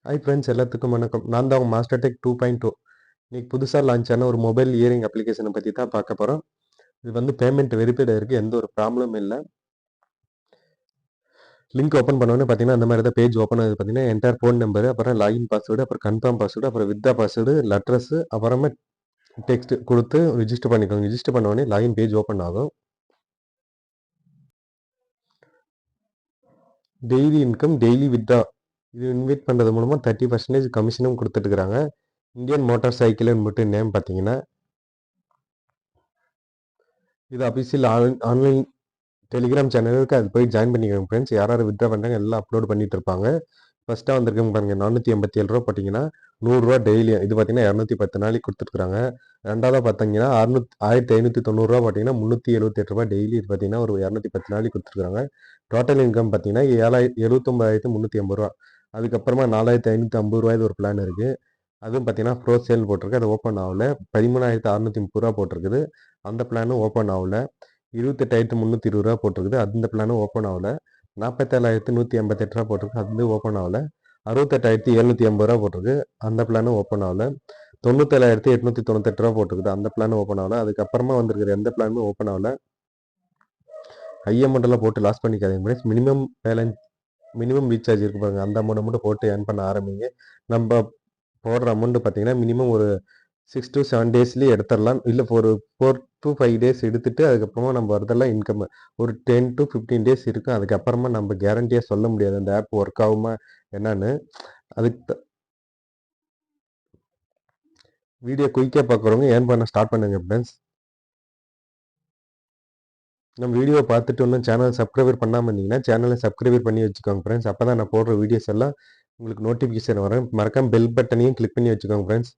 Hi friends, எல்லாத்துக்கும் வணக்கம். நான் தான் உங்கள் மாஸ்டர் டெக் 2.0. இன்னைக்கு புதுசாக லான்ச் ஆன ஒரு மொபைல் இயரிங் அப்ளிகேஷனை பற்றி தான் பார்க்க போகிறோம். இது வந்து பேமெண்ட் வெரிஃபைட் இருக்குது, எந்த ஒரு ப்ராப்ளமும் இல்லை. லிங்க் ஓப்பன் பண்ணோன்னே பார்த்தீங்கன்னா அந்த மாதிரி தான் பேஜ் ஓப்பன் ஆகுது. பார்த்தீங்கன்னா என்டர் ஃபோன் நம்பர், அப்புறம் லாகின் பாஸ்வேர்டு, அப்புறம் கன்ஃபார்ம் பாஸ்வேர்டு, அப்புறம் வித்ரா பாஸ்வேர்டு, லெட்டர்ஸு, அப்புறமா டெக்ஸ்ட் கொடுத்து ரிஜிஸ்டர் பண்ணிக்கோங்க. ரிஜிஸ்டர் பண்ண உடனே லாகின் பேஜ் ஓப்பன் ஆகும். டெய்லி இன்கம், டெய்லி வித்ரா இது இன்வைட் பண்ணுறது மூலமாக 30% கமிஷனும் கொடுத்துட்டுருக்காங்க. இந்தியன் மோட்டார் சைக்கிள்னு மட்டும் நேம் பார்த்தீங்கன்னா இது அஃபிஷியல் ஆன்லைன் டெலிகிராம் சேனல் இருக்குது, அது போய் ஜாயின் பண்ணிக்கோங்க ஃப்ரெண்ட்ஸ். யார் யார் வித்ரா பண்ணுறாங்க எல்லாம் அப்லோட் பண்ணிட்டு இருப்பாங்க. ஃபஸ்ட்டாக வந்திருக்கவங்க பாருங்கள், 487 ரூபா போட்டிங்கன்னா 100 ரூபா டெய்லி. இது பார்த்தீங்கன்னா 210 நாளைக்கு கொடுத்துருக்காங்க. ரெண்டாவதாக பார்த்தீங்கன்னா 1590 ரூபா போட்டிங்கன்னா 378 ரூபா டெய்லி. இது பார்த்தீங்கன்னா ஒரு 210 நாளைக்கு கொடுத்துருக்காங்க. டோட்டல் இன்கம் பார்த்தீங்கன்னா 79,380 ரூபா. அதுக்கப்புறமா 4550 ரூபாய் ஒரு பிளான் இருக்குது. அதுவும் பார்த்தீங்கன்னா ப்ரோ சேல் போட்டிருக்கு, அது ஓப்பன் ஆகல. 13,630 ரூபா போட்டிருக்குது, அந்த பிளானும் ஓப்பன் ஆகல. 28,320 ரூபா போட்டிருக்குது, அந்த பிளானும் ஓப்பன் ஆகல. 47,188 ரூபா போட்டிருக்கு, அது ஓப்பன் ஆகல. 68,780 ரூபா போட்டிருக்கு, அந்த பிளானும் ஓப்பன் ஆகல. 97,898 ரூபா போட்டிருக்குது, அந்த பிளானும் ஓப்பன் ஆகல. அதுக்கப்புறமா வந்திருக்கிற எந்த பிளானுமே ஓப்பன் ஆகல. ஹை அமௌண்ட்டெல்லாம் போட்டு லாஸ் பண்ணிக்காதீங்க ஃப்ரெண்ட்ஸ். மினிமம் ரீசார்ஜ் இருக்கு பாருங்க, அந்த அமௌண்ட்டை மட்டும் போட்டு ஏர்ன் பண்ண ஆரம்பிங்க. நம்ம போடுற அமௌண்ட்டு பார்த்தீங்கன்னா மினிமம் ஒரு 6 to 7 டேஸ்லேயே எடுத்துடலாம். இல்லை ஒரு 4 to 5 டேஸ் எடுத்துட்டு அதுக்கப்புறமா நம்ம வரதெல்லாம் இன்கம் ஒரு 10 to 15 டேஸ் இருக்கும். அதுக்கப்புறமா நம்ம கேரண்டியாக சொல்ல முடியாது அந்த ஆப் ஒர்க் ஆகுமா என்னன்னு. அதுக்கு வீடியோ குயிக்காக பார்க்குறவங்க ஏர்ன் பண்ண ஸ்டார்ட் பண்ணுங்க ஃப்ரெண்ட்ஸ். நம்ம வீடியோ பார்த்துட்டு இன்னும் சேனல் சப்ஸ்கிரைபர் பண்ணாமல் இருந்தீங்கன்னா சேனலை சப்ஸ்கிரைபர் பண்ணி வச்சுக்கோங்க ஃப்ரெண்ட்ஸ். அப்போ தான் நான் போடுற வீடியோஸ் எல்லாம் உங்களுக்கு நோட்டிஃபிகேஷன் வரும். மறக்காம பெல் பட்டனையும் கிளிக் பண்ணி வச்சுக்கோங்க ஃப்ரெண்ட்ஸ்.